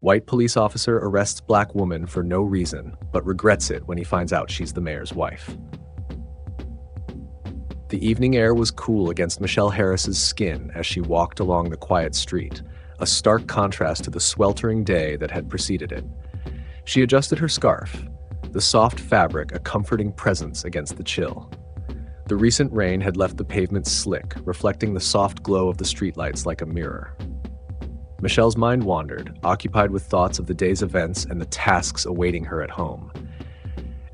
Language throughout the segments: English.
White police officer arrests black woman for no reason, but regrets it when he finds out she's the mayor's wife. The evening air was cool against Michelle Harris's skin as she walked along the quiet street, a stark contrast to the sweltering day that had preceded it. She adjusted her scarf, the soft fabric a comforting presence against the chill. The recent rain had left the pavement slick, reflecting the soft glow of the streetlights like a mirror. Michelle's mind wandered, occupied with thoughts of the day's events and the tasks awaiting her at home.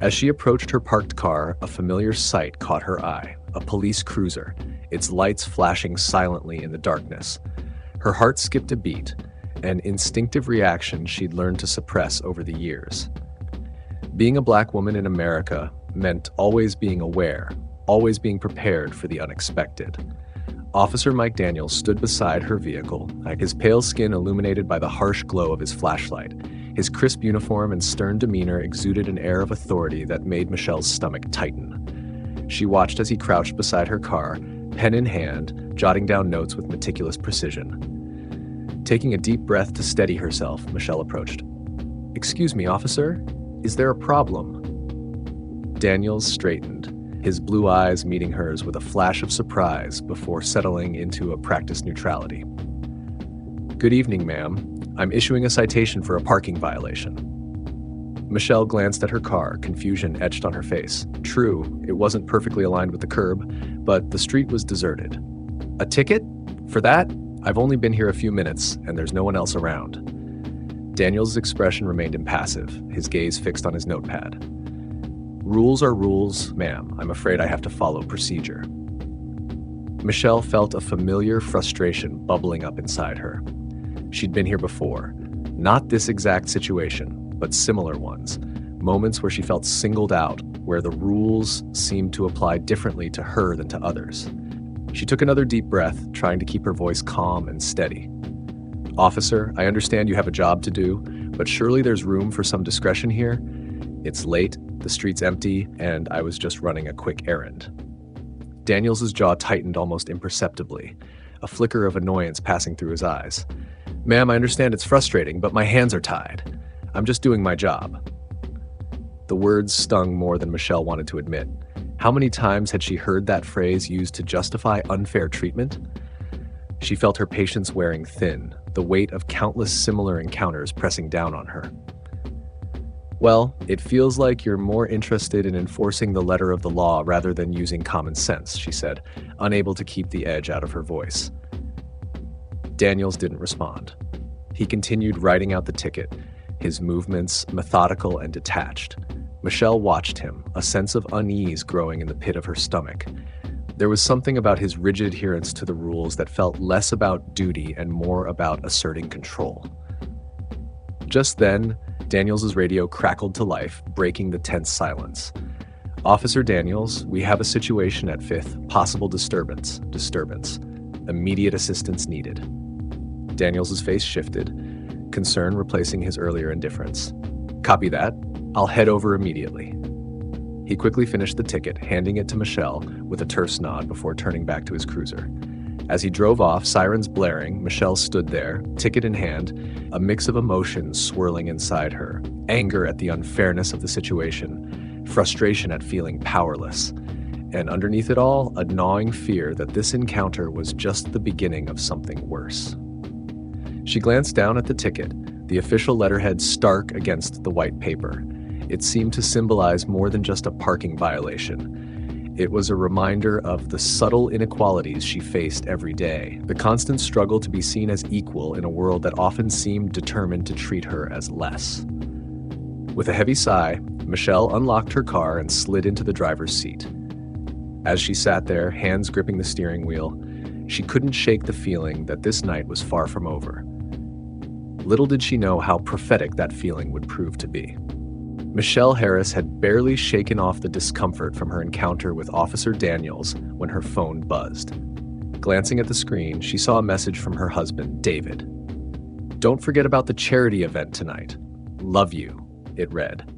As she approached her parked car, a familiar sight caught her eye, a police cruiser, its lights flashing silently in the darkness. Her heart skipped a beat, an instinctive reaction she'd learned to suppress over the years. Being a black woman in America meant always being aware, always being prepared for the unexpected. Officer Mike Daniels stood beside her vehicle, his pale skin illuminated by the harsh glow of his flashlight. His crisp uniform and stern demeanor exuded an air of authority that made Michelle's stomach tighten. She watched as he crouched beside her car, pen in hand, jotting down notes with meticulous precision. Taking a deep breath to steady herself, Michelle approached. "Excuse me, officer, is there a problem?" Daniels straightened, his blue eyes meeting hers with a flash of surprise before settling into a practiced neutrality. "Good evening, ma'am. I'm issuing a citation for a parking violation." Michelle glanced at her car, confusion etched on her face. True, it wasn't perfectly aligned with the curb, but the street was deserted. "A ticket? For that? I've only been here a few minutes, and there's no one else around." Daniel's expression remained impassive, his gaze fixed on his notepad. "Rules are rules, ma'am. I'm afraid I have to follow procedure." Michelle felt a familiar frustration bubbling up inside her. She'd been here before. Not this exact situation, but similar ones. Moments where she felt singled out, where the rules seemed to apply differently to her than to others. She took another deep breath, trying to keep her voice calm and steady. "Officer, I understand you have a job to do, but surely there's room for some discretion here. It's late, the street's empty, and I was just running a quick errand." Daniels' jaw tightened almost imperceptibly, a flicker of annoyance passing through his eyes. "Ma'am, I understand it's frustrating, but my hands are tied. I'm just doing my job." The words stung more than Michelle wanted to admit. How many times had she heard that phrase used to justify unfair treatment? She felt her patience wearing thin, the weight of countless similar encounters pressing down on her. "Well, it feels like you're more interested in enforcing the letter of the law rather than using common sense," she said, unable to keep the edge out of her voice. Daniels didn't respond. He continued writing out the ticket, his movements methodical and detached. Michelle watched him, a sense of unease growing in the pit of her stomach. There was something about his rigid adherence to the rules that felt less about duty and more about asserting control. Just then, Daniels' radio crackled to life, breaking the tense silence. "Officer Daniels, we have a situation at 5th. Possible disturbance. Immediate assistance needed." Daniels' face shifted, concern replacing his earlier indifference. "Copy that. I'll head over immediately." He quickly finished the ticket, handing it to Michelle with a terse nod before turning back to his cruiser. As he drove off, sirens blaring, Michelle stood there, ticket in hand, a mix of emotions swirling inside her. Anger at the unfairness of the situation, frustration at feeling powerless, and underneath it all, a gnawing fear that this encounter was just the beginning of something worse. She glanced down at the ticket, the official letterhead stark against the white paper. It seemed to symbolize more than just a parking violation. It was a reminder of the subtle inequalities she faced every day, the constant struggle to be seen as equal in a world that often seemed determined to treat her as less. With a heavy sigh, Michelle unlocked her car and slid into the driver's seat. As she sat there, hands gripping the steering wheel, she couldn't shake the feeling that this night was far from over. Little did she know how prophetic that feeling would prove to be. Michelle Harris had barely shaken off the discomfort from her encounter with Officer Daniels when her phone buzzed. Glancing at the screen, she saw a message from her husband, David. "Don't forget about the charity event tonight. Love you," it read.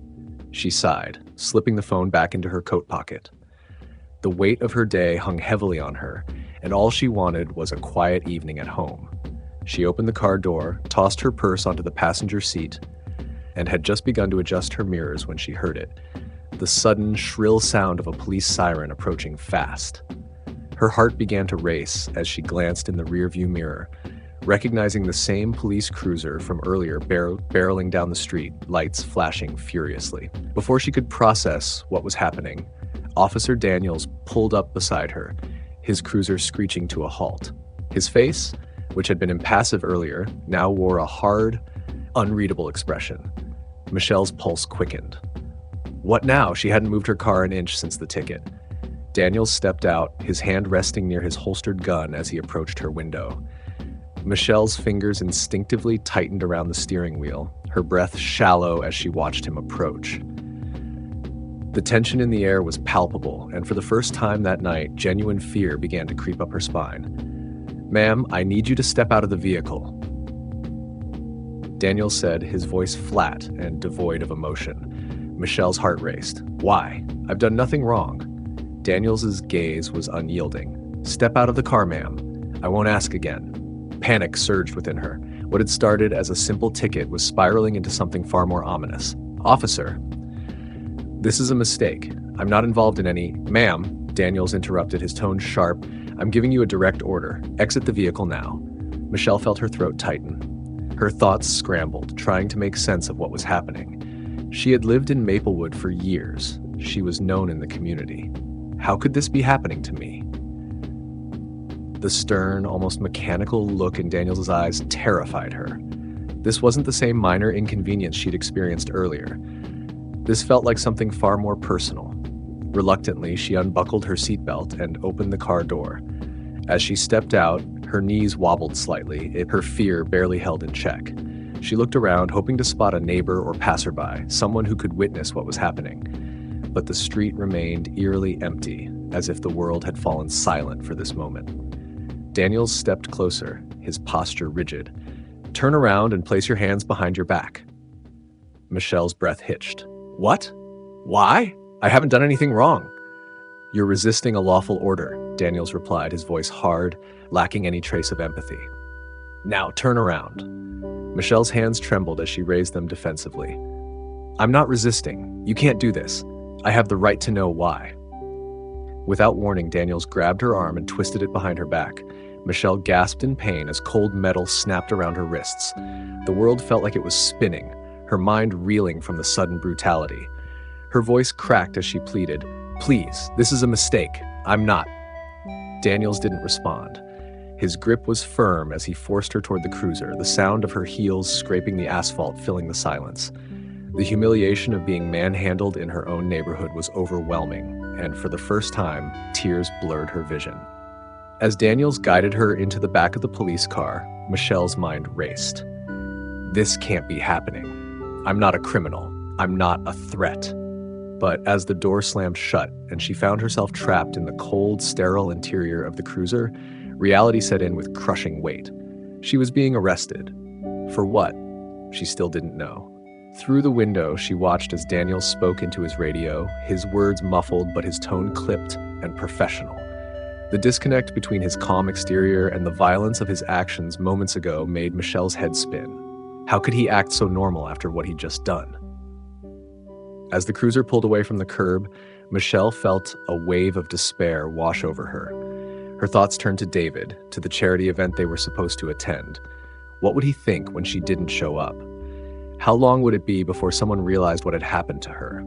She sighed, slipping the phone back into her coat pocket. The weight of her day hung heavily on her, and all she wanted was a quiet evening at home. She opened the car door, tossed her purse onto the passenger seat, and had just begun to adjust her mirrors when she heard it. The sudden, shrill sound of a police siren approaching fast. Her heart began to race as she glanced in the rearview mirror, recognizing the same police cruiser from earlier barreling down the street, lights flashing furiously. Before she could process what was happening, Officer Daniels pulled up beside her, his cruiser screeching to a halt. His face, which had been impassive earlier, now wore a hard, unreadable expression. Michelle's pulse quickened. What now? She hadn't moved her car an inch since the ticket. Daniels stepped out, his hand resting near his holstered gun as he approached her window. Michelle's fingers instinctively tightened around the steering wheel, her breath shallow as she watched him approach. The tension in the air was palpable, and for the first time that night, genuine fear began to creep up her spine. "Ma'am, I need you to step out of the vehicle," Daniels said, his voice flat and devoid of emotion. Michelle's heart raced. "Why? I've done nothing wrong." Daniels's gaze was unyielding. "Step out of the car, ma'am. I won't ask again." Panic surged within her. What had started as a simple ticket was spiraling into something far more ominous. "Officer, this is a mistake. I'm not involved in any—" "Ma'am," Daniels interrupted, his tone sharp, "I'm giving you a direct order. Exit the vehicle now." Michelle felt her throat tighten. Her thoughts scrambled, trying to make sense of what was happening. She had lived in Maplewood for years. She was known in the community. How could this be happening to me? The stern, almost mechanical look in Daniels' eyes terrified her. This wasn't the same minor inconvenience she'd experienced earlier. This felt like something far more personal. Reluctantly, she unbuckled her seatbelt and opened the car door. As she stepped out, her knees wobbled slightly, her fear barely held in check. She looked around, hoping to spot a neighbor or passerby, someone who could witness what was happening. But the street remained eerily empty, as if the world had fallen silent for this moment. Daniels stepped closer, his posture rigid. "Turn around and place your hands behind your back." Michelle's breath hitched. "What? Why? I haven't done anything wrong." "You're resisting a lawful order," Daniels replied, his voice hard, lacking any trace of empathy. "Now turn around." Michelle's hands trembled as she raised them defensively. "I'm not resisting. You can't do this. I have the right to know why." Without warning, Daniels grabbed her arm and twisted it behind her back. Michelle gasped in pain as cold metal snapped around her wrists. The world felt like it was spinning, her mind reeling from the sudden brutality. Her voice cracked as she pleaded, "Please, this is a mistake. I'm not." Daniels didn't respond. His grip was firm as he forced her toward the cruiser, the sound of her heels scraping the asphalt filling the silence. The humiliation of being manhandled in her own neighborhood was overwhelming, and for the first time, tears blurred her vision. As Daniels guided her into the back of the police car, Michelle's mind raced. This can't be happening. I'm not a criminal. I'm not a threat. But as the door slammed shut and she found herself trapped in the cold, sterile interior of the cruiser, reality set in with crushing weight. She was being arrested. For what? She still didn't know. Through the window, she watched as Daniels spoke into his radio, his words muffled but his tone clipped and professional. The disconnect between his calm exterior and the violence of his actions moments ago made Michelle's head spin. How could he act so normal after what he'd just done? As the cruiser pulled away from the curb, Michelle felt a wave of despair wash over her. Her thoughts turned to David, to the charity event they were supposed to attend. What would he think when she didn't show up? How long would it be before someone realized what had happened to her?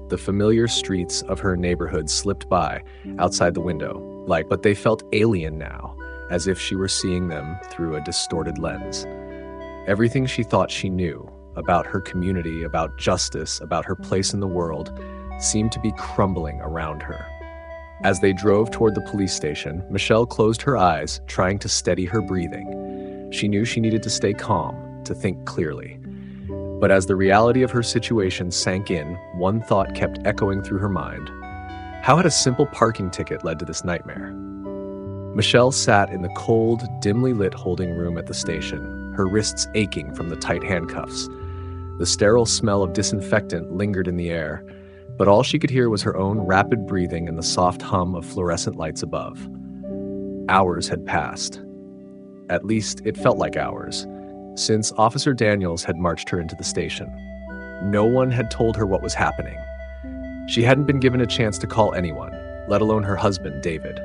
The familiar streets of her neighborhood slipped by outside the window, but they felt alien now, as if she were seeing them through a distorted lens. Everything she thought she knew about her community, about justice, about her place in the world, seemed to be crumbling around her. As they drove toward the police station, Michelle closed her eyes, trying to steady her breathing. She knew she needed to stay calm, to think clearly. But as the reality of her situation sank in, one thought kept echoing through her mind. How had a simple parking ticket led to this nightmare? Michelle sat in the cold, dimly lit holding room at the station, her wrists aching from the tight handcuffs. The sterile smell of disinfectant lingered in the air, but all she could hear was her own rapid breathing and the soft hum of fluorescent lights above. Hours had passed. At least, it felt like hours, since Officer Daniels had marched her into the station. No one had told her what was happening. She hadn't been given a chance to call anyone, let alone her husband, David.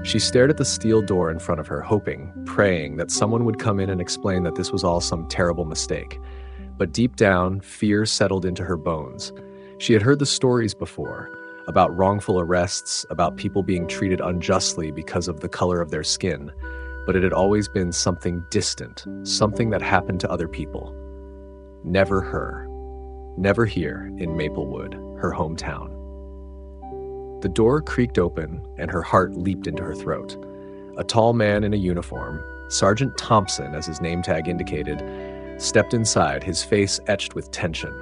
She stared at the steel door in front of her, hoping, praying that someone would come in and explain that this was all some terrible mistake. But deep down, fear settled into her bones. She had heard the stories before, about wrongful arrests, about people being treated unjustly because of the color of their skin, but it had always been something distant, something that happened to other people. Never her. Never here in Maplewood, her hometown. The door creaked open, and her heart leaped into her throat. A tall man in a uniform, Sergeant Thompson, as his name tag indicated, stepped inside, his face etched with tension.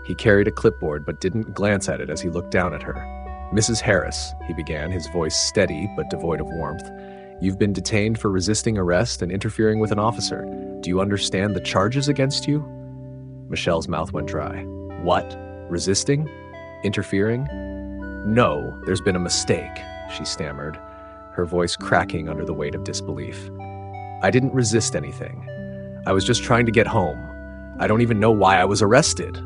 He carried a clipboard but didn't glance at it as he looked down at her. "Mrs. Harris," he began, his voice steady but devoid of warmth. "You've been detained for resisting arrest and interfering with an officer. Do you understand the charges against you?" Michelle's mouth went dry. "What? Resisting? Interfering?" "No, there's been a mistake," she stammered, her voice cracking under the weight of disbelief. "I didn't resist anything. I was just trying to get home. I don't even know why I was arrested."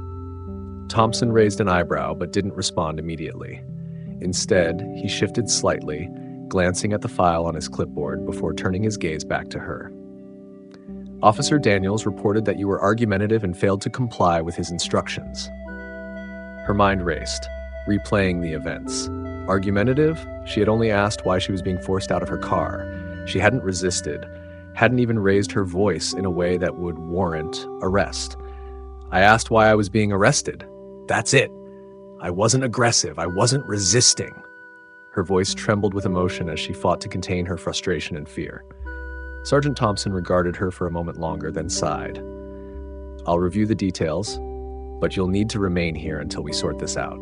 Thompson raised an eyebrow but didn't respond immediately. Instead, he shifted slightly, glancing at the file on his clipboard before turning his gaze back to her. "Officer Daniels reported that you were argumentative and failed to comply with his instructions." Her mind raced, replaying the events. Argumentative? She had only asked why she was being forced out of her car. She hadn't resisted, hadn't even raised her voice in a way that would warrant arrest. "I asked why I was being arrested. That's it. I wasn't aggressive. I wasn't resisting." Her voice trembled with emotion as she fought to contain her frustration and fear. Sergeant Thompson regarded her for a moment longer, then sighed. "I'll review the details, but you'll need to remain here until we sort this out."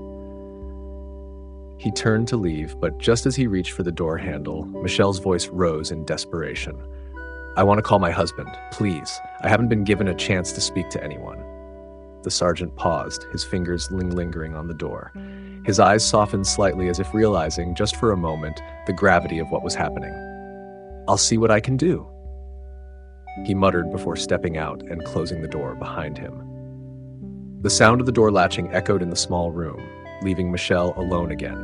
He turned to leave, but just as he reached for the door handle, Michelle's voice rose in desperation. "I want to call my husband, please. I haven't been given a chance to speak to anyone." The sergeant paused, his fingers lingering on the door. His eyes softened slightly as if realizing, just for a moment, the gravity of what was happening. "I'll see what I can do," he muttered before stepping out and closing the door behind him. The sound of the door latching echoed in the small room, leaving Michelle alone again.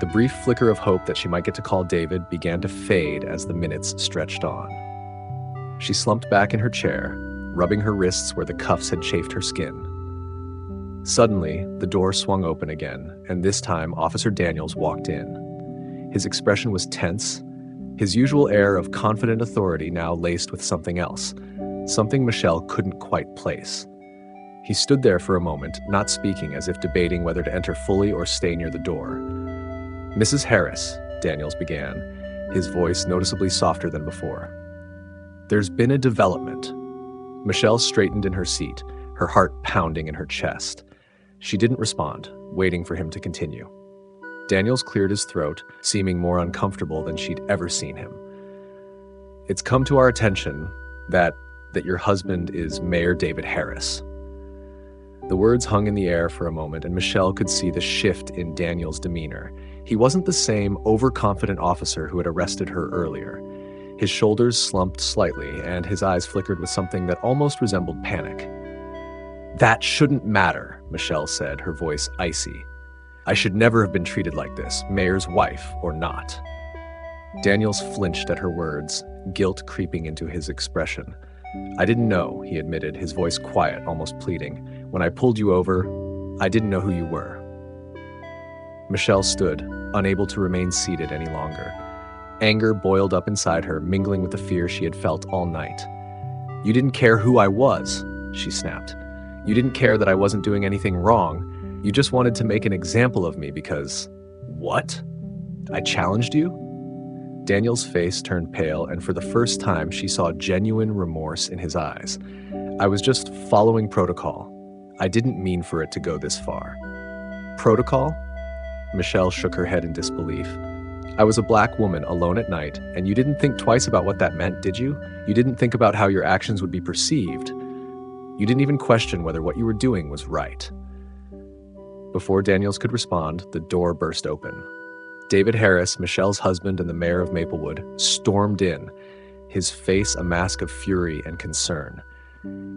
The brief flicker of hope that she might get to call David began to fade as the minutes stretched on. She slumped back in her chair, rubbing her wrists where the cuffs had chafed her skin. Suddenly, the door swung open again, and this time Officer Daniels walked in. His expression was tense, his usual air of confident authority now laced with something else, something Michelle couldn't quite place. He stood there for a moment, not speaking, as if debating whether to enter fully or stay near the door. "Mrs. Harris," Daniels began, his voice noticeably softer than before. "There's been a development." Michelle straightened in her seat, her heart pounding in her chest. She didn't respond, waiting for him to continue. Daniels cleared his throat, seeming more uncomfortable than she'd ever seen him. "It's come to our attention that your husband is Mayor David Harris." The words hung in the air for a moment, and Michelle could see the shift in Daniel's demeanor. He wasn't the same overconfident officer who had arrested her earlier. His shoulders slumped slightly, and his eyes flickered with something that almost resembled panic. "That shouldn't matter," Michelle said, her voice icy. "I should never have been treated like this, mayor's wife or not." Daniels flinched at her words, guilt creeping into his expression. "I didn't know," he admitted, his voice quiet, almost pleading. "When I pulled you over, I didn't know who you were." Michelle stood, unable to remain seated any longer. Anger boiled up inside her, mingling with the fear she had felt all night. "You didn't care who I was," she snapped. "You didn't care that I wasn't doing anything wrong. You just wanted to make an example of me because... What? I challenged you?" Daniel's face turned pale, and for the first time she saw genuine remorse in his eyes. "I was just following protocol. I didn't mean for it to go this far." "Protocol?" Michelle shook her head in disbelief. "I was a black woman alone at night, and you didn't think twice about what that meant, did you? You didn't think about how your actions would be perceived. You didn't even question whether what you were doing was right." Before Daniels could respond, the door burst open. David Harris, Michelle's husband and the mayor of Maplewood, stormed in. his face a mask of fury and concern.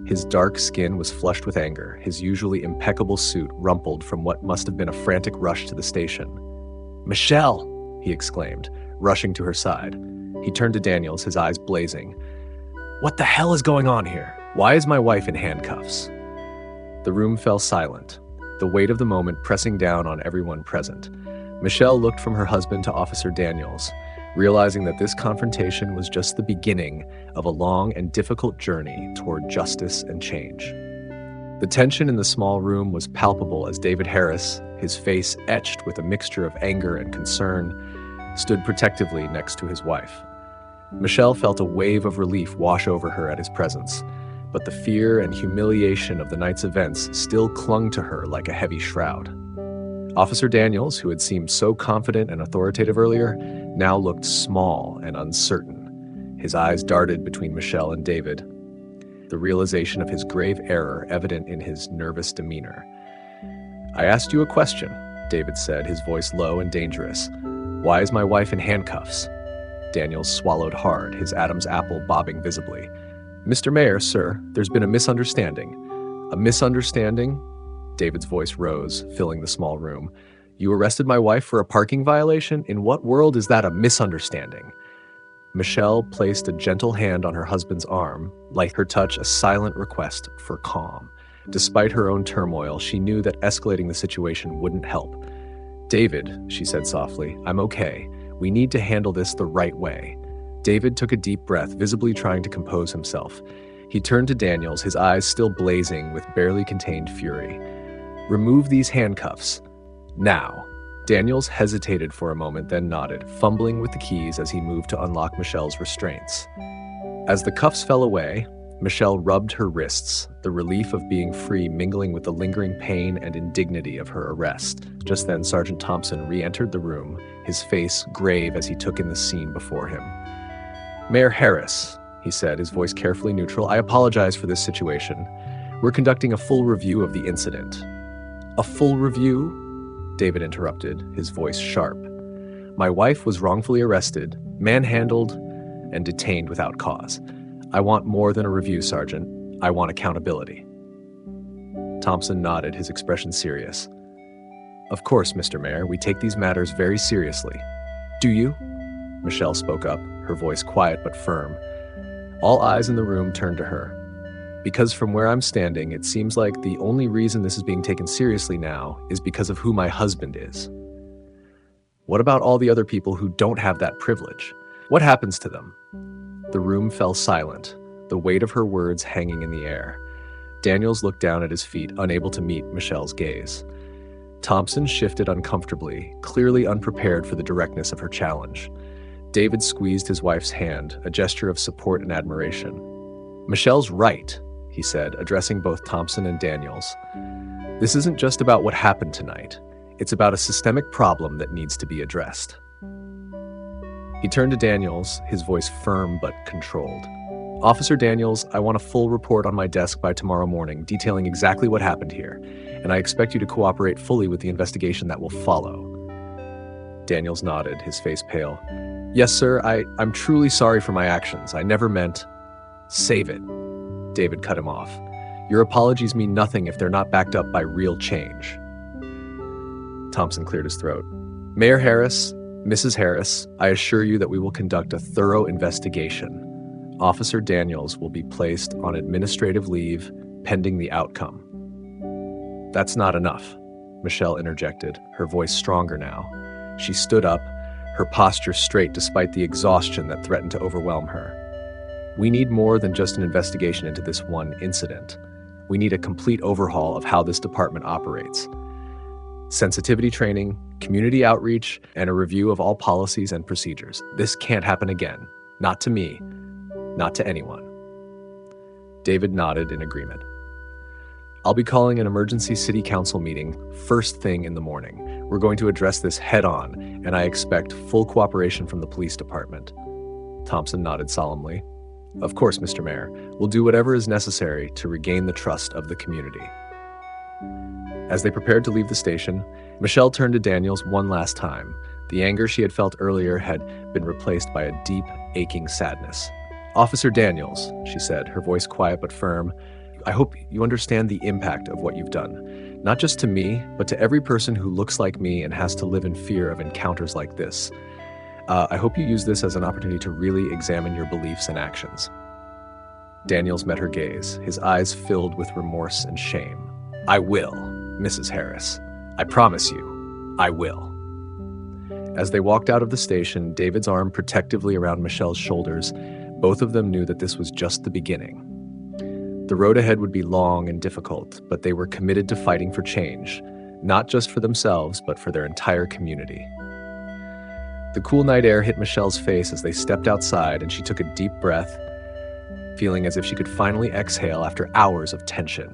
His dark skin was flushed with anger, his usually impeccable suit rumpled from what must have been a frantic rush to the station. "Michelle!" he exclaimed, rushing to her side. He turned to Daniels, his eyes blazing. "What the hell is going on here? Why is my wife in handcuffs?" The room fell silent, the weight of the moment pressing down on everyone present. Michelle looked from her husband to Officer Daniels, realizing that this confrontation was just the beginning of a long and difficult journey toward justice and change. The tension in the small room was palpable as David Harris, his face etched with a mixture of anger and concern, stood protectively next to his wife. Michelle felt a wave of relief wash over her at his presence, but the fear and humiliation of the night's events still clung to her like a heavy shroud. Officer Daniels, who had seemed so confident and authoritative earlier, now looked small and uncertain. His eyes darted between Michelle and David, the realization of his grave error evident in his nervous demeanor. "I asked you a question," David said, his voice low and dangerous. "Why is my wife in handcuffs?" Daniels swallowed hard, his Adam's apple bobbing visibly. "Mr. Mayor, sir, there's been a misunderstanding." "A misunderstanding?" David's voice rose, filling the small room. "You arrested my wife for a parking violation? In what world is that a misunderstanding?" Michelle placed a gentle hand on her husband's arm, like her touch a silent request for calm. Despite her own turmoil, she knew that escalating the situation wouldn't help. "David," she said softly, "I'm okay. We need to handle this the right way." David took a deep breath, visibly trying to compose himself. He turned to Daniels, his eyes still blazing with barely contained fury. "Remove these handcuffs. Now." Daniels hesitated for a moment, then nodded, fumbling with the keys as he moved to unlock Michelle's restraints. As the cuffs fell away, Michelle rubbed her wrists, the relief of being free mingling with the lingering pain and indignity of her arrest. Just then, Sergeant Thompson re-entered the room, his face grave as he took in the scene before him. "Mayor Harris," he said, his voice carefully neutral, "I apologize for this situation. We're conducting a full review of the incident." "A full review?" David interrupted, his voice sharp. "My wife was wrongfully arrested, manhandled, and detained without cause. I want more than a review, Sergeant. I want accountability." Thompson nodded, his expression serious. "Of course, Mr. Mayor, we take these matters very seriously." "Do you?" Michelle spoke up, her voice quiet but firm. All eyes in the room turned to her. "Because from where I'm standing, it seems like the only reason this is being taken seriously now is because of who my husband is." "What about all the other people who don't have that privilege? What happens to them?" The room fell silent, the weight of her words hanging in the air. Daniels looked down at his feet, unable to meet Michelle's gaze. Thompson shifted uncomfortably, clearly unprepared for the directness of her challenge. David squeezed his wife's hand, a gesture of support and admiration. "Michelle's right," he said, addressing both Thompson and Daniels. "This isn't just about what happened tonight. It's about a systemic problem that needs to be addressed." He turned to Daniels, his voice firm but controlled. "Officer Daniels, I want a full report on my desk by tomorrow morning, detailing exactly what happened here, and I expect you to cooperate fully with the investigation that will follow." Daniels nodded, his face pale. "Yes, sir, I'm truly sorry for my actions. I never meant—" "Save it," David cut him off. "Your apologies mean nothing if they're not backed up by real change." Thompson cleared his throat. "Mayor Harris, Mrs. Harris, I assure you that we will conduct a thorough investigation. Officer Daniels will be placed on administrative leave pending the outcome." "That's not enough," Michelle interjected, her voice stronger now. She stood up, her posture straight despite the exhaustion that threatened to overwhelm her. "We need more than just an investigation into this one incident. We need a complete overhaul of how this department operates. Sensitivity training, community outreach, and a review of all policies and procedures. This can't happen again. Not to me. Not to anyone." David nodded in agreement. "I'll be calling an emergency city council meeting first thing in the morning. We're going to address this head on, and I expect full cooperation from the police department." Thompson nodded solemnly. "Of course, Mr. Mayor. We'll do whatever is necessary to regain the trust of the community." As they prepared to leave the station, Michelle turned to Daniels one last time. The anger she had felt earlier had been replaced by a deep, aching sadness. Officer Daniels, she said, her voice quiet but firm, I hope you understand the impact of what you've done. Not just to me, but to every person who looks like me and has to live in fear of encounters like this. I hope you use this as an opportunity to really examine your beliefs and actions. Daniels met her gaze, his eyes filled with remorse and shame. I will, Mrs. Harris. I promise you, I will. As they walked out of the station, David's arm protectively around Michelle's shoulders, both of them knew that this was just the beginning. The road ahead would be long and difficult, but they were committed to fighting for change, not just for themselves, but for their entire community. The cool night air hit Michelle's face as they stepped outside, and she took a deep breath, feeling as if she could finally exhale after hours of tension.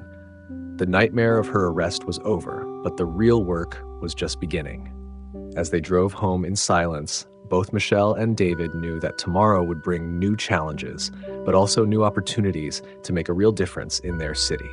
The nightmare of her arrest was over, but the real work was just beginning. As they drove home in silence, both Michelle and David knew that tomorrow would bring new challenges, but also new opportunities to make a real difference in their city.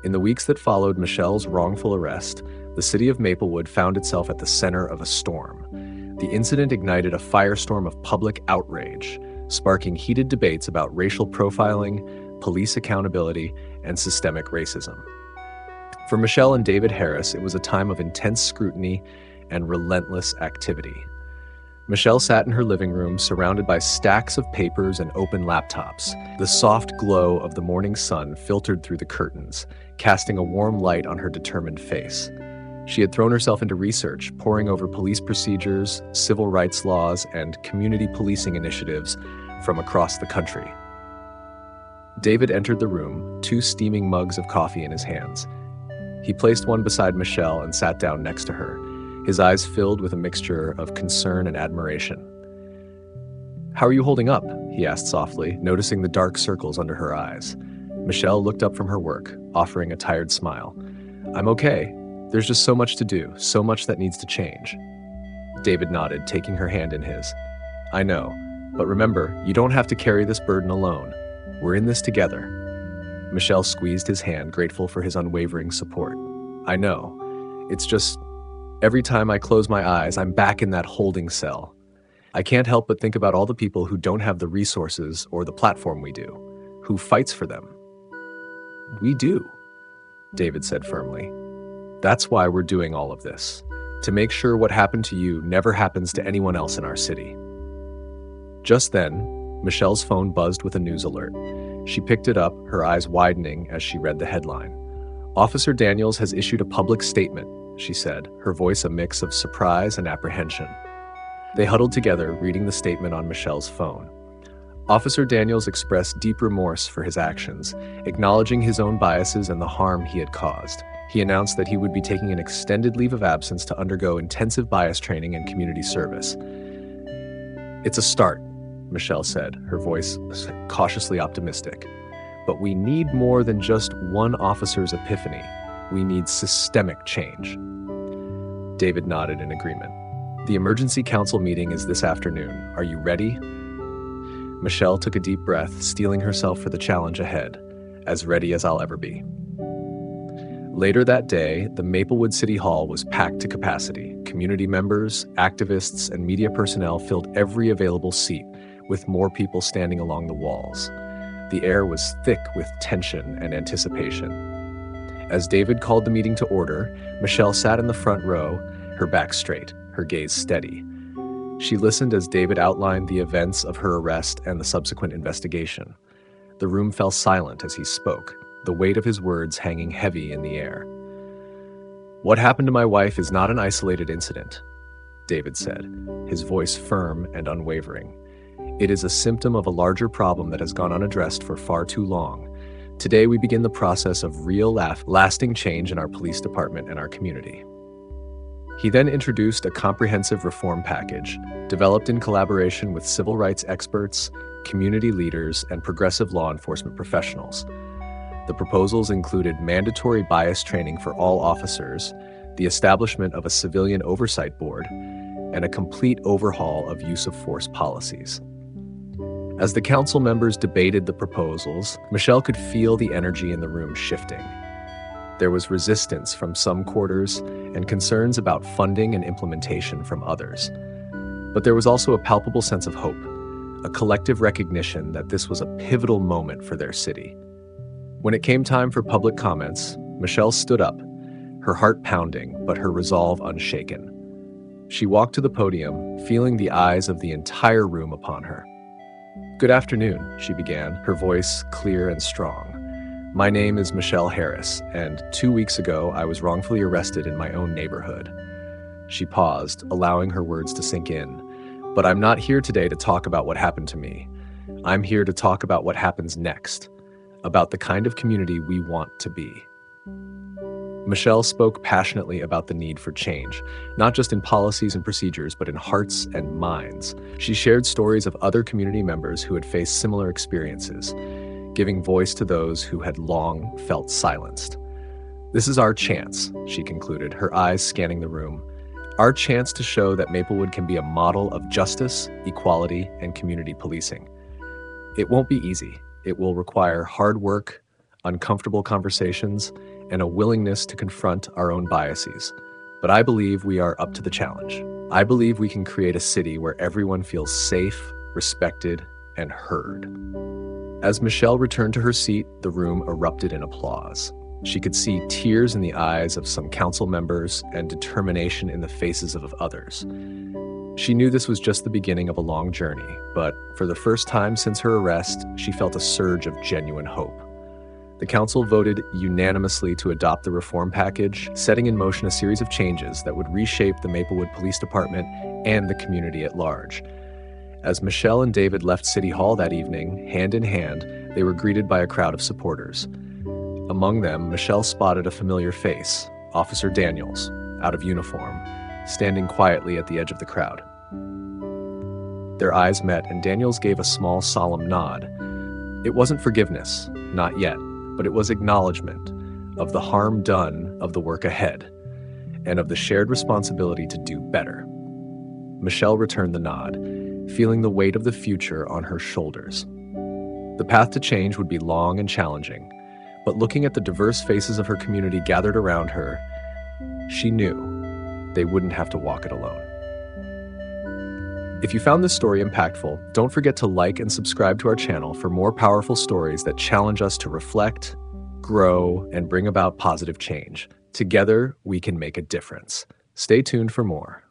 In the weeks that followed Michelle's wrongful arrest, the city of Maplewood found itself at the center of a storm. The incident ignited a firestorm of public outrage, sparking heated debates about racial profiling, police accountability, and systemic racism. For Michelle and David Harris, it was a time of intense scrutiny and relentless activity. Michelle sat in her living room, surrounded by stacks of papers and open laptops. The soft glow of the morning sun filtered through the curtains, casting a warm light on her determined face. She had thrown herself into research, poring over police procedures, civil rights laws, and community policing initiatives from across the country. David entered the room, 2 steaming mugs of coffee in his hands. He placed one beside Michelle and sat down next to her, his eyes filled with a mixture of concern and admiration. How are you holding up? He asked softly, noticing the dark circles under her eyes. Michelle looked up from her work, offering a tired smile. I'm okay. There's just so much to do, so much that needs to change. David nodded, taking her hand in his. I know, but remember, you don't have to carry this burden alone. We're in this together. Michelle squeezed his hand, grateful for his unwavering support. I know. It's just, every time I close my eyes, I'm back in that holding cell. I can't help but think about all the people who don't have the resources or the platform we do. Who fights for them? We do, David said firmly. That's why we're doing all of this, to make sure what happened to you never happens to anyone else in our city. Just then, Michelle's phone buzzed with a news alert. She picked it up, her eyes widening as she read the headline. Officer Daniels has issued a public statement, she said, her voice a mix of surprise and apprehension. They huddled together, reading the statement on Michelle's phone. Officer Daniels expressed deep remorse for his actions, acknowledging his own biases and the harm he had caused. He announced that he would be taking an extended leave of absence to undergo intensive bias training and community service. It's a start, Michelle said, her voice cautiously optimistic. But we need more than just one officer's epiphany. We need systemic change. David nodded in agreement. The emergency council meeting is this afternoon. Are you ready? Michelle took a deep breath, steeling herself for the challenge ahead, as ready as I'll ever be. Later that day, the Maplewood City Hall was packed to capacity. Community members, activists, and media personnel filled every available seat, with more people standing along the walls. The air was thick with tension and anticipation. As David called the meeting to order, Michelle sat in the front row, her back straight, her gaze steady. She listened as David outlined the events of her arrest and the subsequent investigation. The room fell silent as he spoke, the weight of his words hanging heavy in the air. What happened to my wife is not an isolated incident, David said, his voice firm and unwavering. It is a symptom of a larger problem that has gone unaddressed for far too long. Today we begin the process of real, lasting change in our police department and our community. He then introduced a comprehensive reform package, developed in collaboration with civil rights experts, community leaders, and progressive law enforcement professionals. The proposals included mandatory bias training for all officers, the establishment of a civilian oversight board, and a complete overhaul of use of force policies. As the council members debated the proposals, Michelle could feel the energy in the room shifting. There was resistance from some quarters and concerns about funding and implementation from others. But there was also a palpable sense of hope, a collective recognition that this was a pivotal moment for their city. When it came time for public comments, Michelle stood up, her heart pounding, but her resolve unshaken. She walked to the podium, feeling the eyes of the entire room upon her. "Good afternoon," she began, her voice clear and strong. "My name is Michelle Harris, and 2 weeks ago I was wrongfully arrested in my own neighborhood." She paused, allowing her words to sink in. "But I'm not here today to talk about what happened to me. I'm here to talk about what happens next, about the kind of community we want to be." Michelle spoke passionately about the need for change, not just in policies and procedures, but in hearts and minds. She shared stories of other community members who had faced similar experiences, giving voice to those who had long felt silenced. "This is our chance," she concluded, her eyes scanning the room. "Our chance to show that Maplewood can be a model of justice, equality, and community policing. It won't be easy. It will require hard work, uncomfortable conversations, and a willingness to confront our own biases. But I believe we are up to the challenge. I believe we can create a city where everyone feels safe, respected, and heard." As Michelle returned to her seat, the room erupted in applause. She could see tears in the eyes of some council members and determination in the faces of others. She knew this was just the beginning of a long journey, but for the first time since her arrest, she felt a surge of genuine hope. The council voted unanimously to adopt the reform package, setting in motion a series of changes that would reshape the Maplewood Police Department and the community at large. As Michelle and David left City Hall that evening, hand in hand, they were greeted by a crowd of supporters. Among them, Michelle spotted a familiar face, Officer Daniels, out of uniform, standing quietly at the edge of the crowd. Their eyes met, and Daniels gave a small, solemn nod. It wasn't forgiveness, not yet, but it was acknowledgement of the harm done, of the work ahead, and of the shared responsibility to do better. Michelle returned the nod, feeling the weight of the future on her shoulders. The path to change would be long and challenging, but looking at the diverse faces of her community gathered around her, she knew they wouldn't have to walk it alone. If you found this story impactful, don't forget to like and subscribe to our channel for more powerful stories that challenge us to reflect, grow, and bring about positive change. Together, we can make a difference. Stay tuned for more.